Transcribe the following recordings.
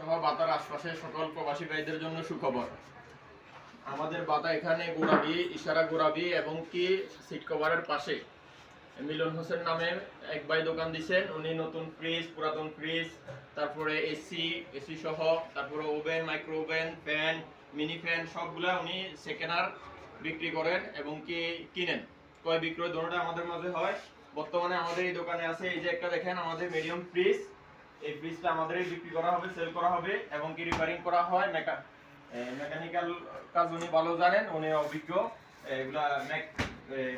সহ বাতার আশপাশের সকল প্রবাসী ভাইদের জন্য সুখবর। আমাদের বাতা এখানে গোড়াবি, ইশারা গোড়াবি এবং কি সিট কভারের পাশে মিলন হোসেন নামে এক ভাই দোকান দিচ্ছেন। উনি নতুন ফ্রিজ, পুরাতন ফ্রিজ, তারপরে এসি সহ, তারপরে oven, micro oven, fan, mini fan সবগুলা উনি সেকেন্ড হ্যান্ড বিক্রি করেন এবং কি কিনেন। ক্রয় বিক্রয় দুটোটা আমাদের মাঝে হয়। বর্তমানে আমাদের এই দোকানে আছে এই যে একটা দেখেন আমাদের মিডিয়াম ফ্রিজ। এই ফ্রিজটা আমাদেরই বিক্রি করা হবে, সেল করা হবে এবং কি রিপেয়ারিং করা হয়। মেকানিক্যাল কাজ উনি ভালো জানেন, উনি অভিজ্ঞ, এগুলা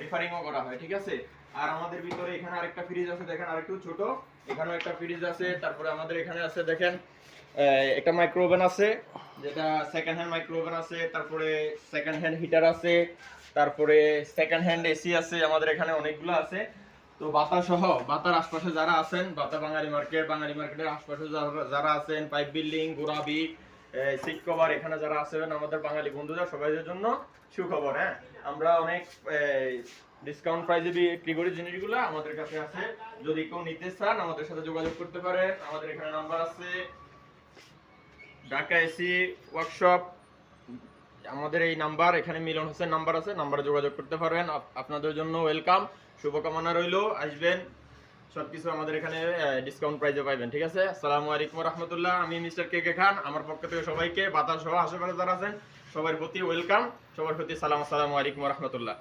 রিপেয়ারিংও করা হয়, ঠিক আছে। আর আমাদের ভিতরে এখানে আরেকটা ফ্রিজ আছে দেখেন, আরেকটু ছোট, এখানেও একটা ফ্রিজ আছে। তারপরে আমাদের এখানে আছে দেখেন একটা মাইক্রো ওভেন আছে, যেটা সেকেন্ড হ্যান্ড মাইক্রো ওভেন আছে। তারপরে সেকেন্ড হ্যান্ড হিটার আছে, তারপরে সেকেন্ড হ্যান্ড এসি আছে, আমাদের এখানে অনেকগুলো আছে। তো বাতা সহ বাতার আশপাশে যারা আছেন, বাতা বাঙালি মার্কেটের আশপাশে যারা আছেন, পাইপ বিল্ডিং, গোড়াবি, সিট কভার, এখানে যারা আছেন আমাদের বাঙালি বন্ধুরা সবাইদের জন্য সুখবর। হ্যাঁ, আমরা অনেক ডিসকাউন্ট প্রাইসে বিক্রি করি জিনিসগুলো, আমাদের কাছে আছে। যদি কেউ নিতে চান আমাদের সাথে যোগাযোগ করতে পারেন। আমাদের এখানে নাম্বার আছে ঢাকা এসি ওয়ার্কশপ, আমাদের এই নাম্বার, এখানে মিলন হোসেন নাম্বার আছে, নাম্বারে যোগাযোগ করতে পারবেন। আপনাদের জন্য ওয়েলকাম, শুভকামনা রইল, আসবেন, সবকিছু আমাদের এখানে ডিসকাউন্ট প্রাইসে পাইবেন, ঠিক আছে। আসসালামু আলাইকুম রহমতুল্লাহ। আমি মিস্টার কে কে খান, আমার পক্ষ থেকে সবাইকে বাতাস সহ আশেপাশে যারা আছেন সবার প্রতি ওয়েলকাম, সবার প্রতি সালাম। আসসালামু আলাইকুম রহমতুল্লাহ।